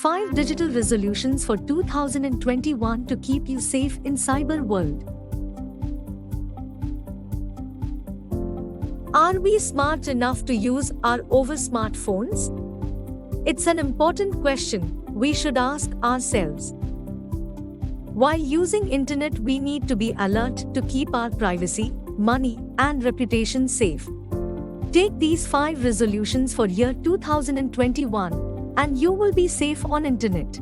5 digital resolutions for 2021 to keep you safe in cyber world. Are we smart enough to use our over smartphones? It's an important question we should ask ourselves. While using internet, we need to be alert to keep our privacy, money, and reputation safe. Take these 5 resolutions for year 2021 and you will be safe on internet.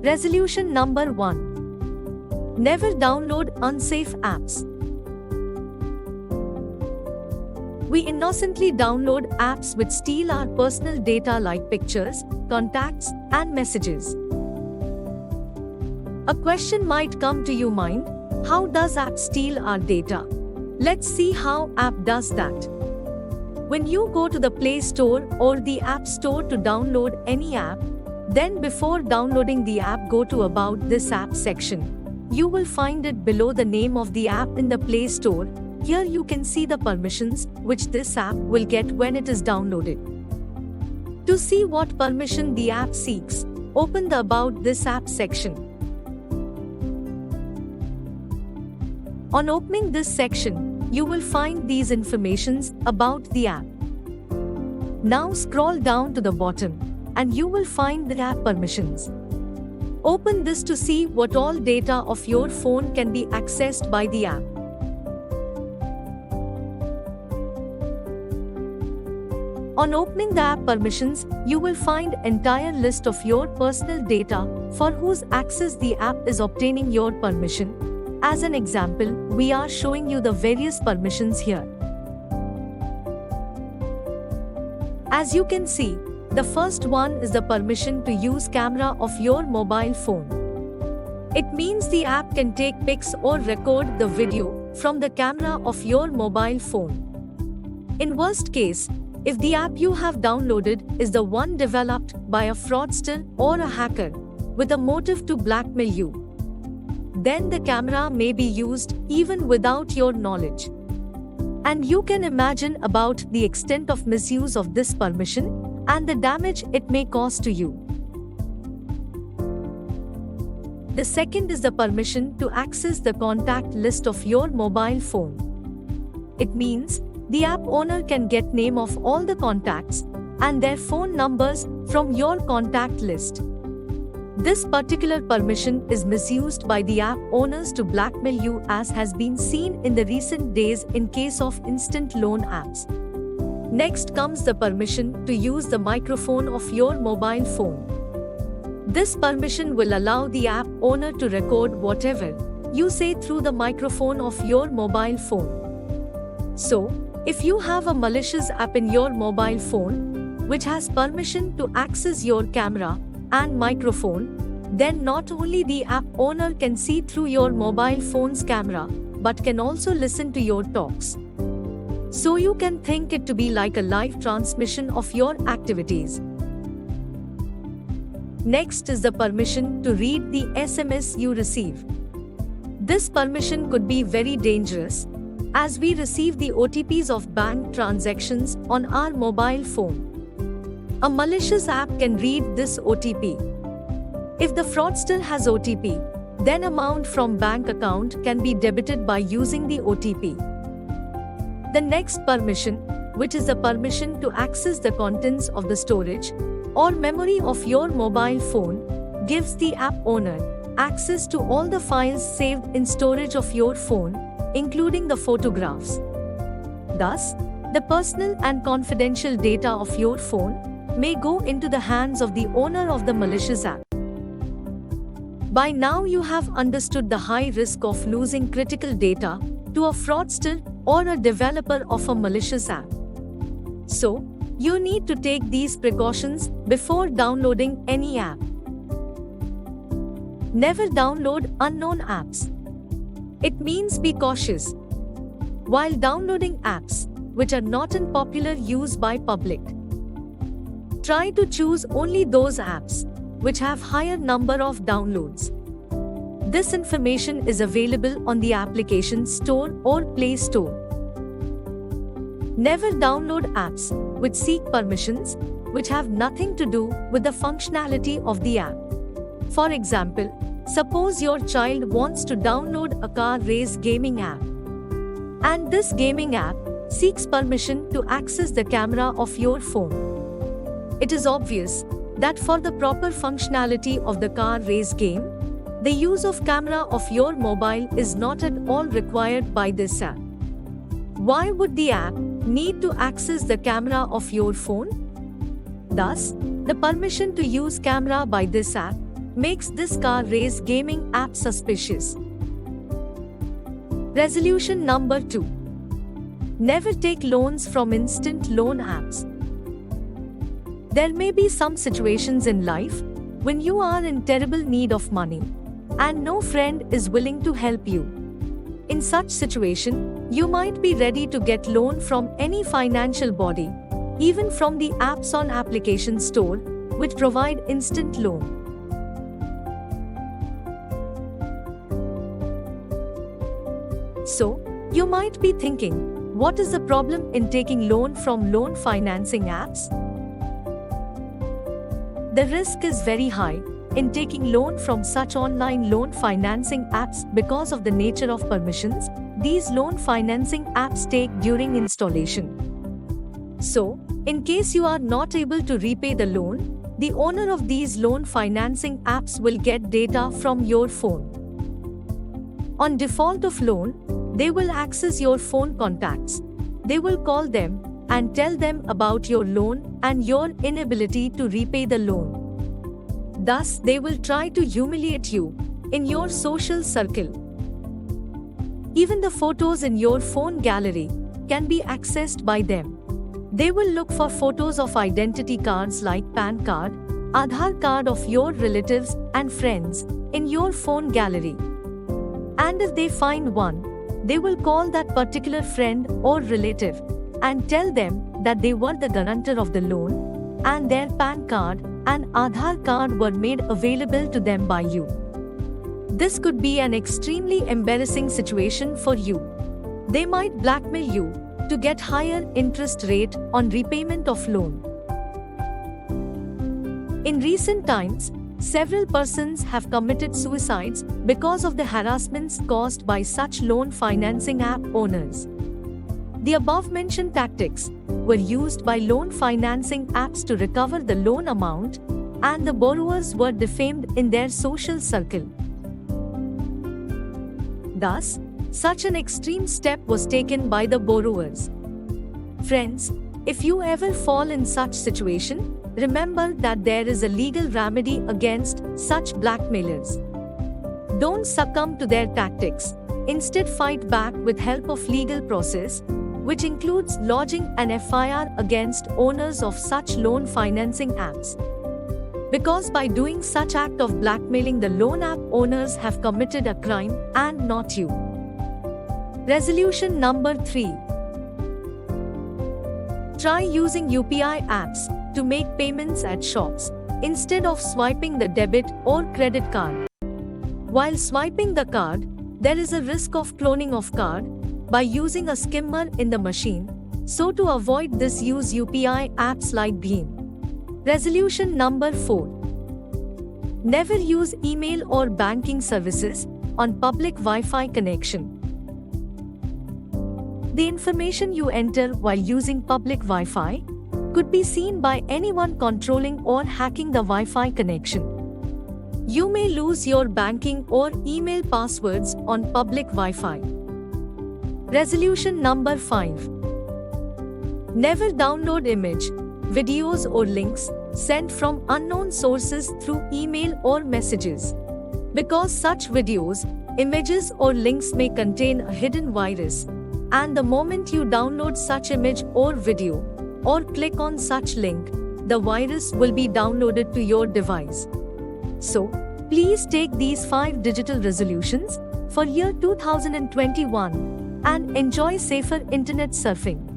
Resolution number 1. Never download unsafe apps. We innocently download apps which steal our personal data like pictures, contacts, and messages. A question might come to your mind: how does app steal our data? Let's see how app does that. When you go to the Play Store or the App Store to download any app, then before downloading the app, go to About This App section. You will find it below the name of the app in the Play Store. Here you can see the permissions which this app will get when it is downloaded. To see what permission the app seeks, open the About This App section. On opening this section, you will find these informations about the app. Now scroll down to the bottom and you will find the app permissions. Open this to see what all data of your phone can be accessed by the app. On opening the app permissions, you will find entire list of your personal data for whose access the app is obtaining your permission. As an example, we are showing you the various permissions here. As you can see, the first one is the permission to use camera of your mobile phone. It means the app can take pics or record the video from the camera of your mobile phone. In worst case, if the app you have downloaded is the one developed by a fraudster or a hacker with a motive to blackmail you, then the camera may be used even without your knowledge. And you can imagine about the extent of misuse of this permission and the damage it may cause to you. The second is the permission to access the contact list of your mobile phone. It means the app owner can get name of all the contacts and their phone numbers from your contact list. This particular permission is misused by the app owners to blackmail you, as has been seen in the recent days in case of instant loan apps. Next comes the permission to use the microphone of your mobile phone. This permission will allow the app owner to record whatever you say through the microphone of your mobile phone. So, if you have a malicious app in your mobile phone which has permission to access your camera and microphone, then not only the app owner can see through your mobile phone's camera, but can also listen to your talks. So you can think it to be like a live transmission of your activities. Next is the permission to read the SMS you receive. This permission could be very dangerous, as we receive the OTPs of bank transactions on our mobile phone. A malicious app can read this OTP. If the fraudster has OTP, then amount from bank account can be debited by using the OTP. The next permission, which is the permission to access the contents of the storage or memory of your mobile phone, gives the app owner access to all the files saved in storage of your phone, including the photographs. Thus, the personal and confidential data of your phone may go into the hands of the owner of the malicious app. By now you have understood the high risk of losing critical data to a fraudster or a developer of a malicious app. So, you need to take these precautions before downloading any app. Never download unknown apps. It means be cautious while downloading apps which are not in popular use by public. Try to choose only those apps which have higher number of downloads. This information is available on the application store or Play Store. Never download apps which seek permissions which have nothing to do with the functionality of the app. For example, suppose your child wants to download a car race gaming app. And this gaming app seeks permission to access the camera of your phone. It is obvious that for the proper functionality of the car race game, the use of camera of your mobile is not at all required by this app. Why would the app need to access the camera of your phone? Thus, the permission to use camera by this app makes this car race gaming app suspicious. Resolution number 2. Never take loans from instant loan apps. There may be some situations in life when you are in terrible need of money and no friend is willing to help you. In such situation, you might be ready to get loan from any financial body, even from the apps on application store, which provide instant loan. So, you might be thinking, what is the problem in taking loan from loan financing apps? The risk is very high in taking loan from such online loan financing apps because of the nature of permissions these loan financing apps take during installation. So, in case you are not able to repay the loan, the owner of these loan financing apps will get data from your phone. On default of loan, they will access your phone contacts. They will call them and tell them about your loan and your inability to repay the loan. Thus, they will try to humiliate you in your social circle. Even the photos in your phone gallery can be accessed by them. They will look for photos of identity cards like PAN card, Aadhaar card of your relatives and friends in your phone gallery. And if they find one, they will call that particular friend or relative and tell them that they were the guarantor of the loan and their PAN card and Aadhaar card were made available to them by you. This could be an extremely embarrassing situation for you. They might blackmail you to get higher interest rate on repayment of loan. In recent times, several persons have committed suicides because of the harassments caused by such loan financing app owners. The above-mentioned tactics were used by loan financing apps to recover the loan amount, and the borrowers were defamed in their social circle. Thus, such an extreme step was taken by the borrowers. Friends, if you ever fall in such situation, remember that there is a legal remedy against such blackmailers. Don't succumb to their tactics. Instead, fight back with help of legal process, which includes lodging an FIR against owners of such loan financing apps. Because by doing such act of blackmailing, the loan app owners have committed a crime and not you. Resolution number 3. Try using UPI apps to make payments at shops instead of swiping the debit or credit card. While swiping the card, there is a risk of cloning of card by using a skimmer in the machine. So to avoid this, use UPI apps like Bheem. Resolution number 4. Never use email or banking services on public Wi-Fi connection. The information you enter while using public Wi-Fi could be seen by anyone controlling or hacking the Wi-Fi connection. You may lose your banking or email passwords on public Wi-Fi. Resolution number 5. Never download image, videos or links sent from unknown sources through email or messages. Because such videos, images or links may contain a hidden virus, and the moment you download such image or video, or click on such link, the virus will be downloaded to your device. So, please take these 5 digital resolutions for year 2021 and enjoy safer internet surfing.